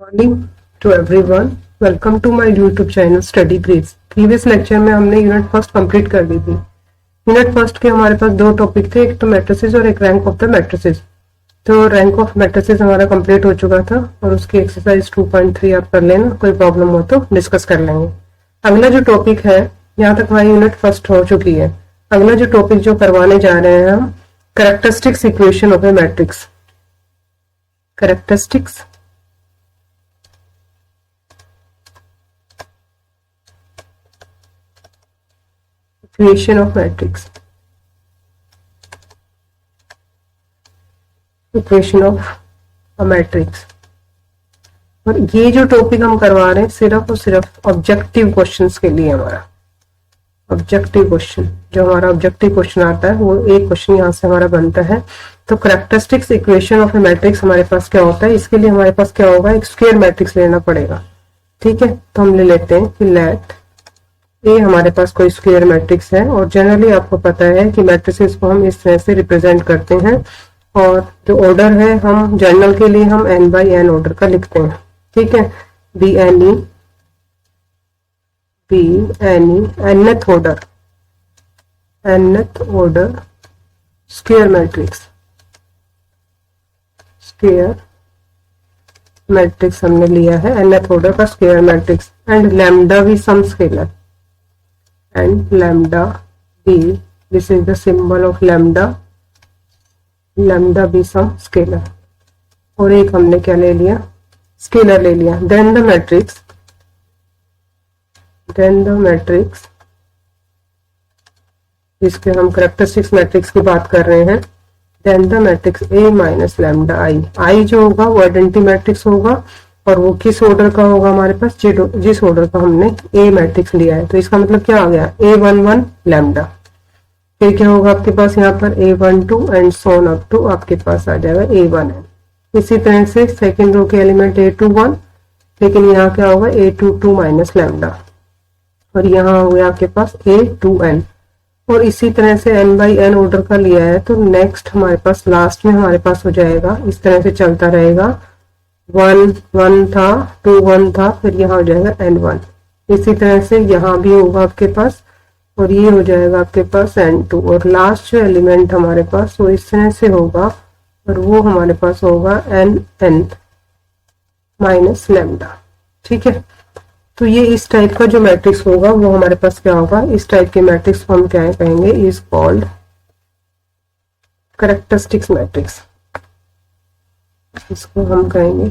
Morning to everyone. Welcome to my YouTube channel Study Breeze. Previous lecture में हमने unit first complete कर दी थी। Unit first के हमारे पास दो टॉपिक थे, एक तो मैट्रिसेस और एक रैंक ऑफ द मैट्रिसेस। तो रैंक ऑफ मैट्रिसेस हमारा कंप्लीट हो चुका था और उसकी एक्सरसाइज 2.3 आप कर लेना, कोई प्रॉब्लम हो तो डिस्कस कर लेंगे। अगला जो टॉपिक है, यहाँ तक हमारी यूनिट फर्स्ट हो चुकी है। अगला जो टॉपिक जो करवाने जा रहे हैं हम, characteristics equation of A matrix. Characteristics equation of matrix, equation of a matrix. और ये जो टॉपिक हम करवा रहे हैं सिर्फ और सिर्फ ऑब्जेक्टिव क्वेश्चंस के लिए। हमारा ऑब्जेक्टिव क्वेश्चन, जो हमारा ऑब्जेक्टिव क्वेश्चन आता है वो एक क्वेश्चन यहाँ से हमारा बनता है। तो characteristics equation of A matrix हमारे पास क्या होता है, इसके लिए हमारे पास क्या होगा, एक स्क्वायर मैट्रिक्स लेना पड़ेगा। ठीक है, तो हम ले लेते हैं कि लेट ए हमारे पास कोई स्क्वायर मैट्रिक्स है। और जनरली आपको पता है कि मैट्रिसेस को हम इस तरह से रिप्रेजेंट करते हैं, और जो ऑर्डर है हम जनरल के लिए हम n बाई n ऑर्डर का लिखते हैं। ठीक है, be any nth order square matrix, square matrix हमने लिया है, nth ऑर्डर का स्क्वायर मैट्रिक्स। एंड लैम्डा भी some scalar, and lambda b, this is the symbol of lambda be some scalar। और एक हमने क्या ले लिया, स्केलर ले लिया। then the matrix, इसके हम कैरेक्टरिस्टिक्स मैट्रिक्स की बात कर रहे हैं। then the matrix a minus lambda i जो होगा वो आइडेंटिटी मैट्रिक्स होगा, और वो किस ऑर्डर का होगा हमारे पास, जिस ऑर्डर का हमने ए मैट्रिक्स लिया है। तो इसका मतलब क्या आ गया, a11 लैम्डा। फिर क्या होगा आपके पास यहाँ पर a12 and Son up to आपके पास आ जाएगा a1n। इसी तरह से सेकेंड रो के एलिमेंट a21, लेकिन यहाँ क्या होगा a22 माइनस लैम्डा, और यहाँ हो गया आपके पास a2n। और इसी तरह से n बाई n ऑर्डर का लिया है, तो नेक्स्ट हमारे पास लास्ट में हमारे पास हो जाएगा, इस तरह से चलता रहेगा। 1 था, 2 1 था, फिर यहाँ हो जाएगा n1। इसी तरह से यहाँ भी होगा आपके पास, और ये हो जाएगा आपके पास n2। और लास्ट जो एलिमेंट हमारे पास वो इस तरह से होगा, और वो हमारे पास होगा nn माइनस लैम्डा। ठीक है, तो ये इस टाइप का जो मैट्रिक्स होगा वो हमारे पास क्या होगा, इस टाइप के मैट्रिक्स को हम क्या कहेंगे, इज कॉल्ड कैरेक्टरिस्टिक्स मैट्रिक्स। इसको हम कहेंगे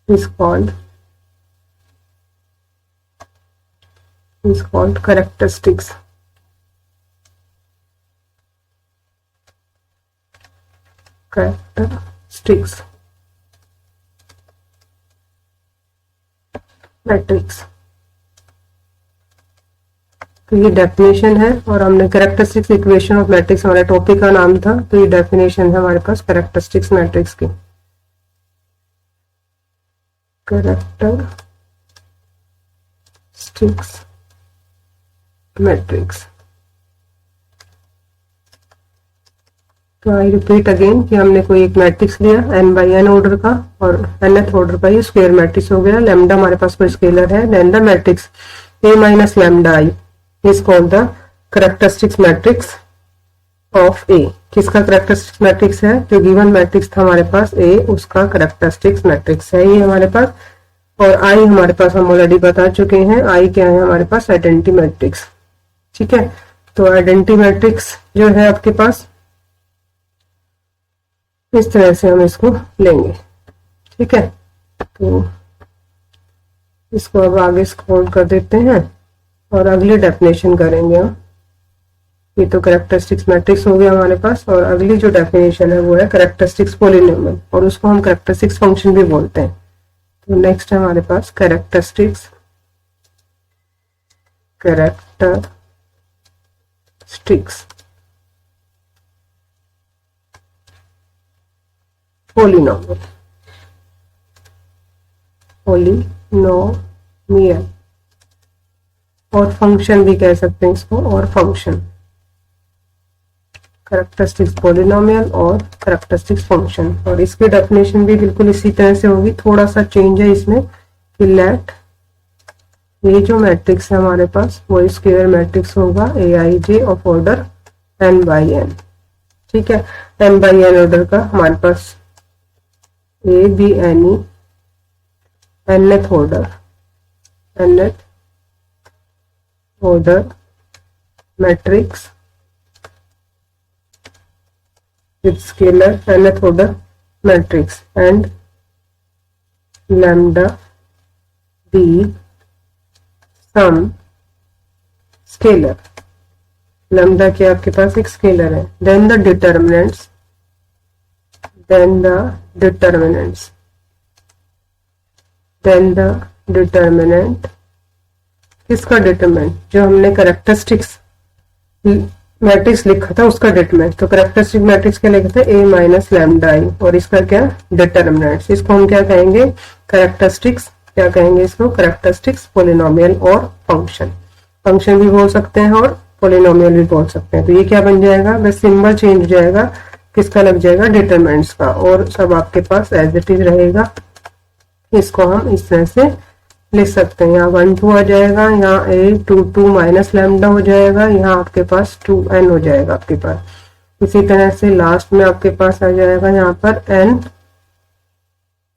is called characteristics मैट्रिक्स। तो ये डेफिनेशन है, और हमने कैरेक्टरिस्टिक्स इक्वेशन ऑफ मैट्रिक्स हमारे टॉपिक का नाम था। तो ये डेफिनेशन है हमारे पास कैरेक्टरिस्टिक्स मैट्रिक्स की। Characteristics matrix. तो आई रिपीट अगेन कि हमने कोई एक मैट्रिक्स लिया n बाई n ऑर्डर का, और nth ऑर्डर का ये स्क्वायर मैट्रिक्स हो गया। लैम्डा हमारे पास कोई स्केलर है, then the matrix a minus lambda i is called the characteristics matrix of A। किसका कैरेक्टरिस्टिक्स मैट्रिक्स है, जो गिवन मैट्रिक्स था हमारे पास A, उसका कैरेक्टरिस्टिक्स मैट्रिक्स है ये हमारे पास। और I हमारे पास हम ऑलरेडी बता चुके हैं, I क्या है हमारे पास, आइडेंटिटी मैट्रिक्स। ठीक है, तो आइडेंटिटी मैट्रिक्स जो है आपके पास इस तरह से हम इसको लेंगे। ठीक है, तो इसको अब आगे स्क्रॉल कर देते हैं और अगली डेफिनेशन करेंगे हम। ये तो कैरेक्टरिस्टिक्स मैट्रिक्स हो गया हमारे पास, और अगली जो डेफिनेशन है वो है कैरेक्टरिस्टिक्स पॉलिनोमियल, और उसको हम कैरेक्टरिस्टिक्स फंक्शन भी बोलते हैं। तो नेक्स्ट है हमारे पास कैरेक्टरिस्टिक्स पॉलिनोमियल, और फंक्शन भी कह सकते हैं इसको, और फंक्शन। कैरेक्टरिस्टिक्स पॉलिनोमियल और कैरेक्टरिस्टिक्स फंक्शन। और इसकी डेफिनेशन भी बिल्कुल इसी तरह से होगी, थोड़ा सा चेंज है इसमें कि लेट ये जो मैट्रिक्स है हमारे पास वो स्क्वायर मैट्रिक्स होगा A i j of order n by n। ठीक है, n बाई n ऑर्डर का हमारे पास A be any nth order matrix with scalar nth order matrix and lambda be some scalar। lambda क्या आपके पास एक scalar है। then the determinant किसका डिटरमिनेंट, जो हमने कैरेक्टरिस्टिक्स मैट्रिक्स लिखा था उसका डिटरमिनेंट। तो कैरेक्टरिस्टिक मैट्रिक्स क्या लिखा था ए माइनस लैम्डा आई, और इसका क्या डिटरमिनेंट, इसको हम क्या कहेंगे कैरेक्टरिस्टिक्स, क्या कहेंगे इसको कैरेक्टरिस्टिक्स पॉलिनोमियल और फंक्शन। फंक्शन भी बोल सकते हैं और पॉलिनोमियल भी बोल सकते हैं। तो ये क्या बन जाएगा, बस सिंबल चेंज हो जाएगा, किसका लग जाएगा डिटरमिनेंट्स का, और सब आपके पास एज इट इज रहेगा। इसको हम इस तरह से लिख सकते हैं, यहाँ 1 2 आ जाएगा, यहाँ ए 2 2 माइनस लैम्डा हो जाएगा, यहाँ आपके पास 2n हो जाएगा आपके पास। इसी तरह से लास्ट में आपके पास आ जाएगा यहाँ पर n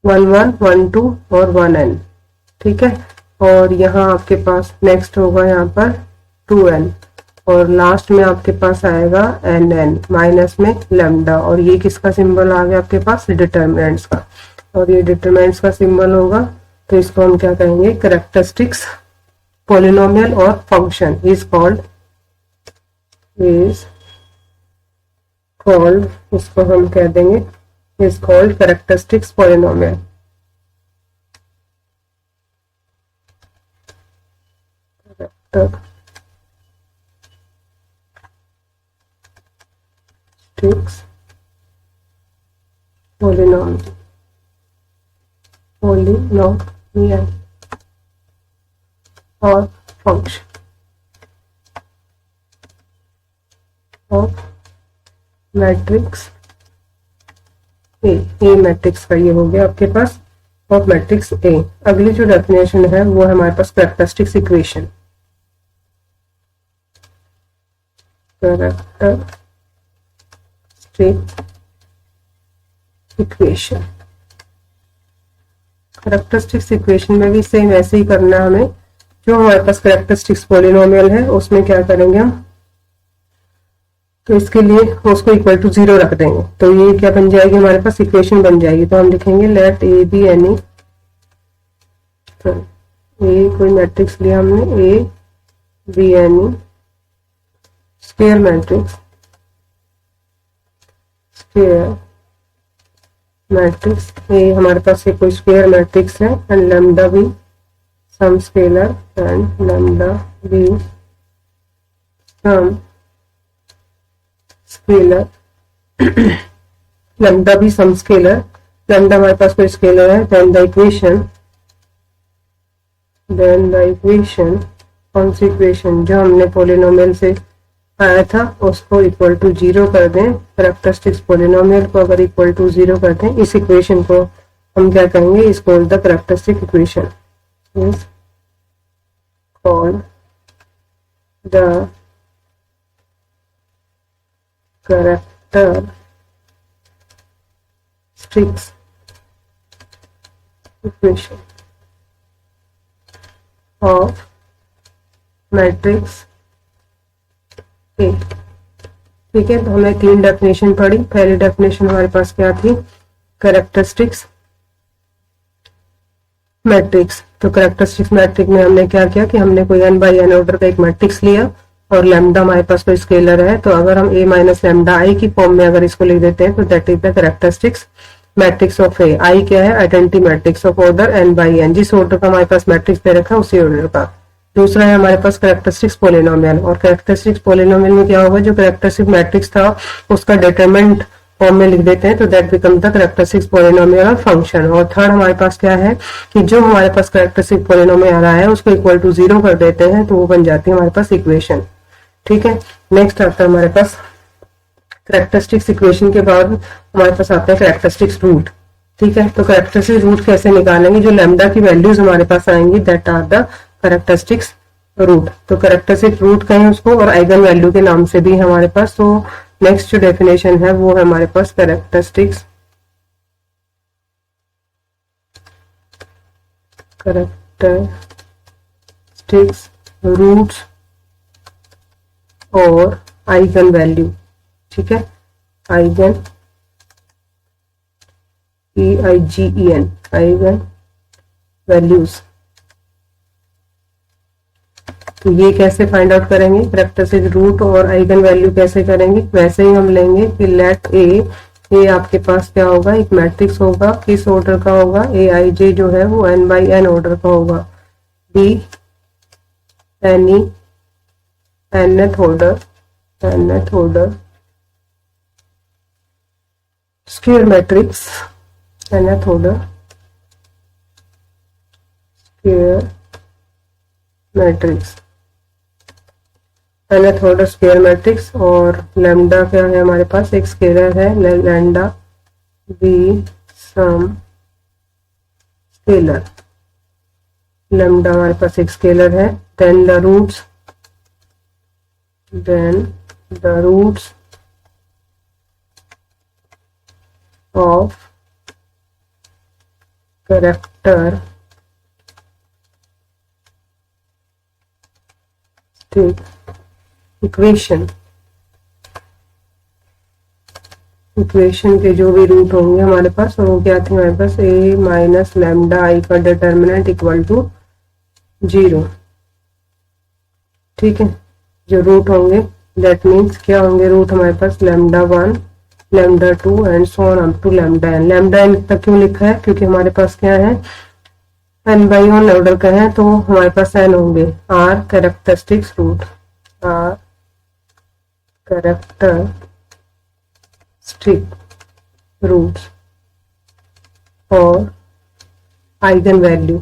1 1 1 2 और 1n। ठीक है, और यहाँ आपके पास नेक्स्ट होगा यहाँ पर 2n, और लास्ट में आपके पास आएगा nn माइनस में लैम्डा, और ये किसका सिंबल आ गया आपके पास डिटरमिनेंट्स का, और ये डिटरमिनेंट्स का सिंबल होगा। तो इसको हम क्या कहेंगे कैरेक्टरिस्टिक्स पॉलिनोमियल और फंक्शन इज कॉल्ड इसको हम कह देंगे is called characteristics polynomial. Characteristics polynomial और function of matrix A matrix का ये हो गया आपके पास ऑफ मैट्रिक्स ए। अगली जो डेफिनेशन है वो है हमारे पास कैरेक्टरिस्टिक्स इक्वेशन। कैरेक्टरिस्टिक्स इक्वेशन में भी सेम ऐसे ही करना है हमें। जो हमारे पास कैरेक्टरिस्टिक्स पॉलिनोमियल है उसमें क्या करेंगे हम, तो इसके लिए उसको इक्वल टू 0 रख देंगे, तो ये क्या बन जाएगी हमारे पास इक्वेशन बन जाएगी। तो हम लिखेंगे लेट ए बी एनी, ए कोई मैट्रिक्स लिया हमने A be N E square matrix A हमारे पास ये कोई स्क्वायर मैट्रिक्स है, एंड लैम्डा भी सम स्केलर एंड लैम्डा भी सम स्केलर लैम्डा भी सम स्केलर, लैम्डा हमारे पास कोई स्केलर है। देन द इक्वेशन कौन सी इक्वेशन जो हमने पॉलिनोमियल से आया था उसको इक्वल टू 0 कर दें। कैरेक्टरिस्टिक्स पॉलिनोमियल को अगर इक्वल टू 0 कर दें, इस इक्वेशन को हम क्या कहेंगे, इस called the characteristic equation, is called the characteristics equation of matrix ए। ठीक है, तो हमने 3 डेफिनेशन पढ़ी। पहली डेफिनेशन हमारे पास क्या थी, कैरेक्टरिस्टिक्स मैट्रिक्स। तो कैरेक्टरिस्टिक्स मैट्रिक्स में हमने क्या किया कि हमने कोई n बाई n ऑर्डर का एक मैट्रिक्स लिया और लैम्डा हमारे पास कोई स्केलर है, तो अगर हम a माइनस लैम्डा आई की फॉर्म में अगर इसको लिख देते हैं तो that is the characteristics matrix of A. I क्या है, identity matrix of order n by n, जिस ऑर्डर का हमारे पास मैट्रिक्स दे रखा है उसी ऑर्डर का। दूसरा है हमारे पास कैरेक्टरिस्टिक्स पॉलिनोमियल, और कैरेक्टरिस्टिक्स पॉलिनोमियल में क्या होगा, जो कैरेक्टरिस्टिक मैट्रिक्स था उसका डिटरमिनेंट फॉर्म में लिख देते हैं, तो that become the characteristics polynomial और फंक्शन। और थर्ड हमारे पास क्या है कि जो हमारे पास कैरेक्टरिस्टिक पॉलिनोमियल आ रहा है उसको इक्वल टू 0 कर देते हैं, तो वो बन जाती है हमारे पास इक्वेशन। ठीक है, नेक्स्ट आता है हमारे पास कैरेक्टरिस्टिक्स इक्वेशन के बाद हमारे पास आता है कैरेक्टरिस्टिक्स रूट। ठीक है, तो कैरेक्टरिस्टिक्स रूट कैसे निकालेंगे, जो लैम्डा की वैल्यूज हमारे पास आएंगी that are the characteristics root. तो कैरेक्टरिस्टिक रूट कहें उसको, और आइगन वैल्यू के नाम से भी हमारे पास। तो नेक्स्ट जो डेफिनेशन है वो है हमारे पास कैरेक्टरिस्टिक्स रूट्स और आइगन वैल्यू। ठीक है, आइगन EIGEN आइगन वैल्यूज। तो ये कैसे फाइंड आउट करेंगे, कैरेक्टरिस्टिक रूट और आइगन वैल्यू कैसे करेंगे, वैसे ही हम लेंगे कि लेट ए आपके पास क्या होगा, एक मैट्रिक्स होगा, किस ऑर्डर का होगा, AIJ जो है वो n/n ऑर्डर का होगा, B any nth order square matrix, nth order square matrix, nth order square matrix. और लैम्डा क्या है हमारे पास, एक स्केलर है, lambda be some scalar, lambda हमारे पास एक स्केलर है। Then the roots of characteristic equation के जो भी रूट होंगे हमारे पास, और वो क्या थे हमारे पास, a माइनस लैम्डा आई का डिटर्मिनेंट इक्वल टू 0। ठीक है, जो रूट होंगे दैट मीन्स क्या होंगे रूट हमारे पास, lambda 1 lambda 2 and so on up to lambda n। Lambda n तक क्यों लिखा है, क्योंकि हमारे पास क्या है, n/n ऑर्डर का है, तो हमारे पास n होंगे। Are characteristics root, are characteristic roots और आइगन वैल्यू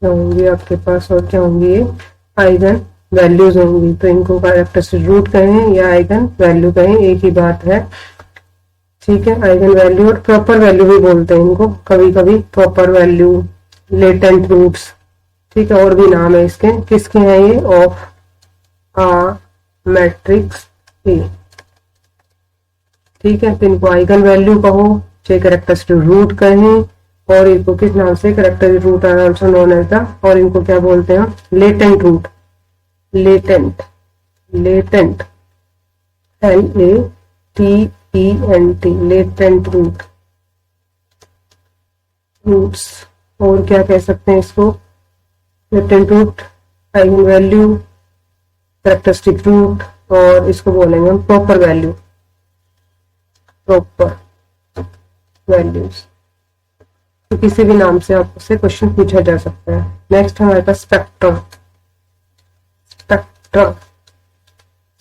क्या होंगे आपके पास, और क्या होंगी, ये आइगन वैल्यूज होंगी। तो इनको कैरेक्टरिस्टिक रूट कहें या आइगन वैल्यू कहें, एक ही बात है। ठीक है, आइगन वैल्यू और प्रॉपर वैल्यू भी बोलते हैं इनको, कभी कभी प्रॉपर वैल्यू, लेटेंट रूट्स। ठीक है, और भी नाम है इसके, किसके हैं ये, ऑफ आ मैट्रिक्स ए। ठीक है, तो इनको आइगन वैल्यू कहो चाहे कैरेक्टरिस्टिक रूट कहें, और इनको किस नाम से, characteristic root are also known as the, और इनको क्या बोलते हैं, latent root, latent LATENT, latent roots. और क्या कह सकते हैं इसको, latent root, eigen value, characteristic root, और इसको बोलेंगे हम प्रॉपर वैल्यूज। तो किसी भी नाम से आपसे क्वेश्चन पूछा जा सकता है। नेक्स्ट हमारे पास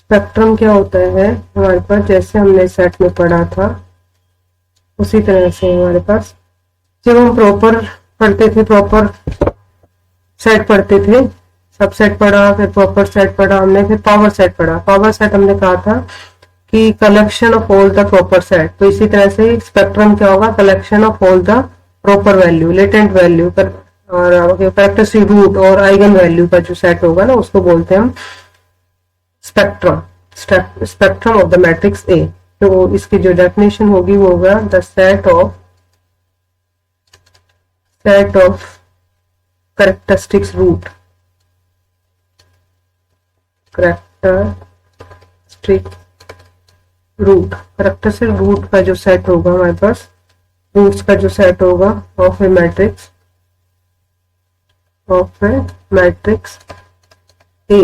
स्पेक्ट्रम क्या होता है हमारे पास, जैसे हमने सेट में पढ़ा था उसी तरह से हमारे पास, जब हम प्रॉपर पढ़ते थे, प्रॉपर सेट पढ़ते थे, सबसेट पढ़ा, फिर प्रॉपर सेट पढ़ा हमने, फिर पावर सेट पढ़ा। पावर सेट हमने कहा था कि collection of all the proper set, तो इसी तरह से स्पेक्ट्रम क्या होगा, collection of all the proper value, latent value और कैरेक्टरिस्टिक रूट और आइगन वैल्यू का जो सेट होगा ना, उसको बोलते हैं हम spectrum of the matrix A. तो इसकी जो डेफिनेशन होगी वो होगा the set of characteristics root, characteristic root का जो सेट होगा हमारे पास, रूट्स का जो सेट होगा of A matrix A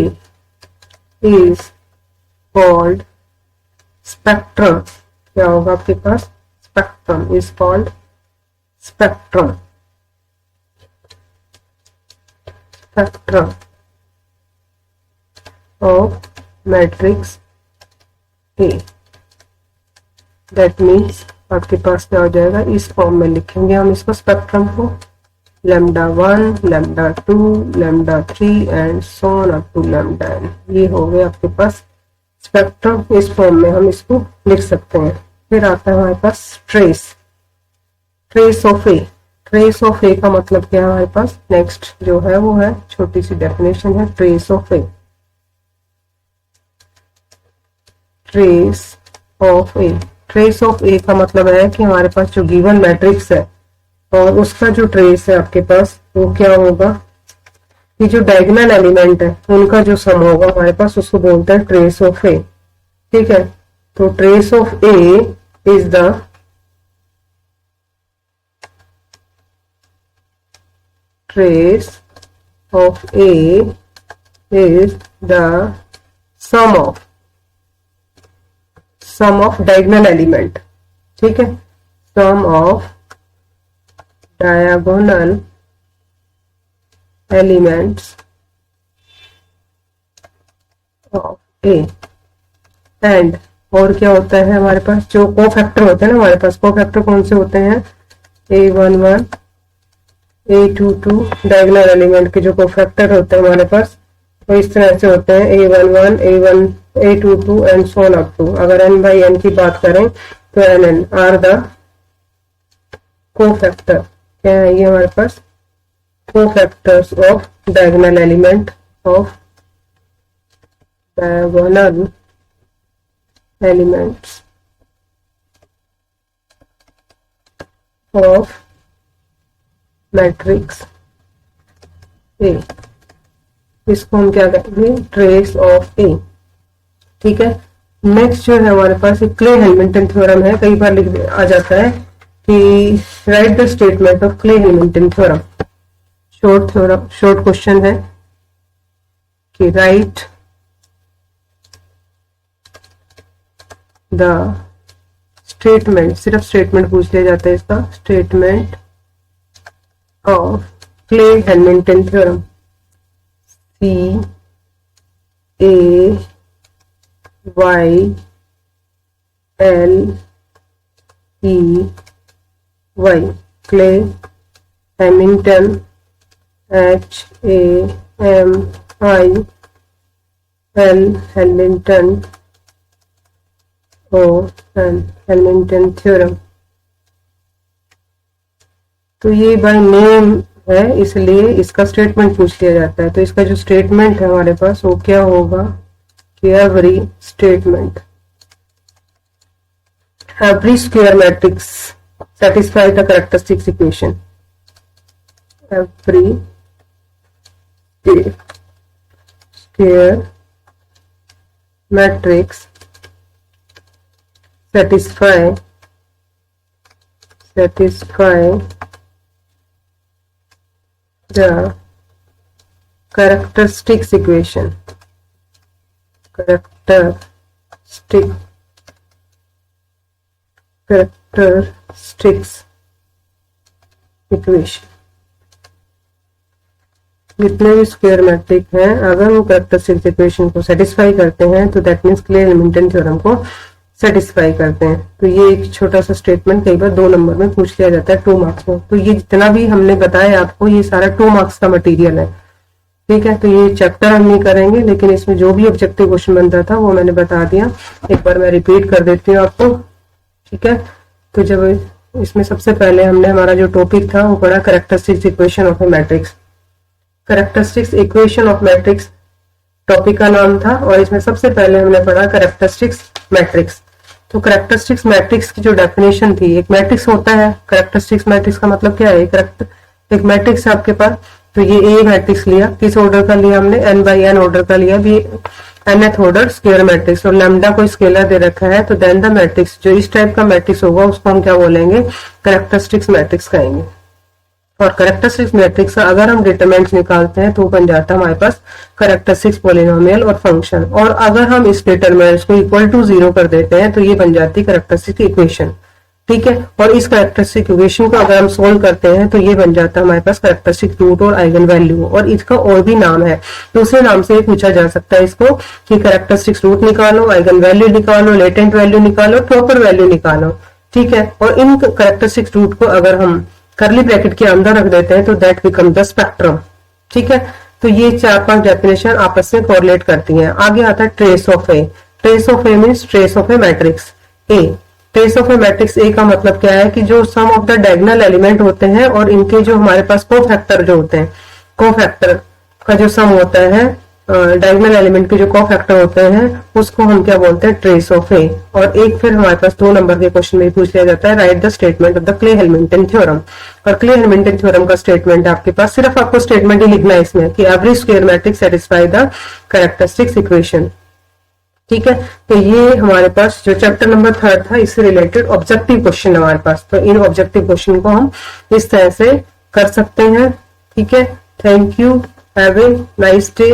is called spectrum। क्या होगा आपके पास, spectrum is called spectrum of matrix A। that means आपके पास क्या हो जाएगा, इस फॉर्म में लिखेंगे हम इसको स्पेक्ट्रम को, lambda 1, lambda 2, lambda 3 and so on up to lambda n। ये हो गए आपके पास स्पेक्ट्रम। इस फॉर्म में हम इसको लिख सकते हैं। फिर आता है हमारे पास trace, trace of A. Trace of A का मतलब क्या है हमारे पास, नेक्स्ट जो है वो है छोटी सी डेफिनेशन है trace of A. Trace of A, trace of A का मतलब है कि हमारे पास जो गिवन मैट्रिक्स है और उसका जो ट्रेस है आपके पास वो क्या होगा, ये जो डायगोनल एलिमेंट है उनका जो सम होगा हमारे पास उसको बोलते हैं ट्रेस ऑफ ए। ठीक है, तो trace of A is the trace of A is the sum of diagonal element। ठीक है, sum of diagonal elements of A and और क्या होता है हमारे पास, जो कोफैक्टर होते हैं ना हमारे पास, कोफैक्टर कौन से होते हैं, A11 A22 डायगोनल एलिमेंट के जो कोफैक्टर होते हैं हमारे पास वो इस तरह से होते हैं A11 A1 A22 and so on up to. अगर n बाई n की बात करें तो nn आर द कोफैक्टर। क्या है ये हमारे पास, cofactors of diagonal element of diagonal elements of matrix A. इसको हम क्या कहेंगे, ट्रेस ऑफ ए। ठीक है, नेक्स्ट जो है हमारे पास एक क्ले हैमिल्टन थ्योरम है। कई बार लिख आ जाता है कि right the statement of clay Hamilton theorem. Short question है कि राइट द स्टेटमेंट, सिर्फ स्टेटमेंट पूछ लिया जाता है इसका, statement of Clay-Hamilton theorem, C-A-Y-L-E-Y, Clay-Hamilton, H-A-M-I-L, Hamilton Hamilton theorem। तो ये बाय नेम है इसलिए इसका स्टेटमेंट पूछ लिया जाता है। तो इसका जो स्टेटमेंट है हमारे पास वो क्या होगा कि every statement, every square matrix satisfy the characteristics equation, every square matrix satisfy the characteristics equation, characteristics equation। जितने भी स्क्वायर मैट्रिक हैं अगर वो कैरेक्टरिस्टिक्स इक्वेशन को सेटिस्फाई करते हैं तो दैट मीन्स क्ले-हैमिल्टन थ्योरम को सेटिस्फाई करते हैं। तो ये एक छोटा सा स्टेटमेंट कई बार 2 नंबर में पूछ लिया जाता है 2 मार्क्स में। तो ये जितना भी हमने बताया आपको ये सारा 2 मार्क्स का मटेरियल है। ठीक है, तो ये चैप्टर हम नहीं करेंगे लेकिन इसमें जो भी ऑब्जेक्टिव क्वेश्चन बनता था वो मैंने बता दिया। एक बार मैं रिपीट कर देती हूँ आपको। ठीक है, तो जब इसमें सबसे पहले हमने हमारा जो टॉपिक था वो पढ़ा characteristics equation of A matrix. Characteristics equation of matrix topic का नाम था और इसमें सबसे पहले हमने पढ़ा कैरेक्टरिस्टिक्स मैट्रिक्स। तो कैरेक्टरिस्टिक्स मैट्रिक्स की जो डेफिनेशन थी, एक मैट्रिक्स होता है, कैरेक्टरिस्टिक्स मैट्रिक्स का मतलब क्या है, एक मैट्रिक्स है आपके पास। तो ये ए मैट्रिक्स लिया, किस ऑर्डर का लिया हमने, n बाई n ऑर्डर का लिया, भी nth ऑर्डर स्क्वायर मैट्रिक्स और लैम्डा को स्केलर दे रखा है। तो देन द मैट्रिक्स जो इस टाइप का मैट्रिक्स होगा उसको हम क्या बोलेंगे, कैरेक्टरिस्टिक्स मैट्रिक्स कहेंगे। और कैरेक्टरिस्टिक्स मैट्रिक्स का अगर हम डिटरमिनेंट्स निकालते हैं तो बन जाता है हमारे पास कैरेक्टरिस्टिक्स पॉलिनोमियल और फंक्शन। और अगर हम इस डिटरमिनेंट्स को इक्वल टू 0 कर देते हैं तो ये बन जाती है कैरेक्टरिस्टिक इक्वेशन। ठीक है, और इस कैरेक्टरिस्टिक इक्वेशन को अगर हम सोल्व करते हैं तो ये बन जाता है हमारे पास कैरेक्टरिस्टिक रूट और आइगन वैल्यू। और इसका और भी नाम है, दूसरे नाम से पूछा जा सकता है इसको कि कैरेक्टरिस्टिक रूट निकालो, आइगन वैल्यू निकालो, लेटेंट वैल्यू निकालो, प्रॉपर वैल्यू निकालो। ठीक है, और इन कैरेक्टरिस्टिक रूट को अगर हम करली ब्रैकेट के अंदर रख देते हैं तो दैट बिकम द स्पेक्ट्रम। ठीक है, तो ये 4-5 डेफिनेशन आपस में कोरिलेट करती हैं। आगे आता है trace of A. Trace of A means trace of A matrix A. Trace of A matrix A का मतलब क्या है कि जो सम ऑफ द डायगोनल एलिमेंट होते हैं और इनके जो हमारे पास कोफैक्टर जो होते हैं, कोफैक्टर का जो सम होता है, डायगोनल एलिमेंट के जो कोफैक्टर होते हैं उसको हम क्या बोलते हैं, ट्रेस ऑफ ए। और एक फिर हमारे पास 2 नंबर के क्वेश्चन में पूछ लिया जाता है, write the statement of the Cayley Hamilton theorem. और क्ले-हेल्मिंटन थ्योरम का स्टेटमेंट आपके पास, सिर्फ आपको स्टेटमेंट ही लिखना है इसमें कि every square matrix satisfy the characteristics equation. ठीक है, तो ये हमारे पास जो चैप्टर नंबर 3 था इससे रिलेटेड ऑब्जेक्टिव क्वेश्चन हमारे पास, तो इन ऑब्जेक्टिव क्वेश्चन को हम इस तरह से कर सकते हैं। ठीक है, thank you, have a nice day.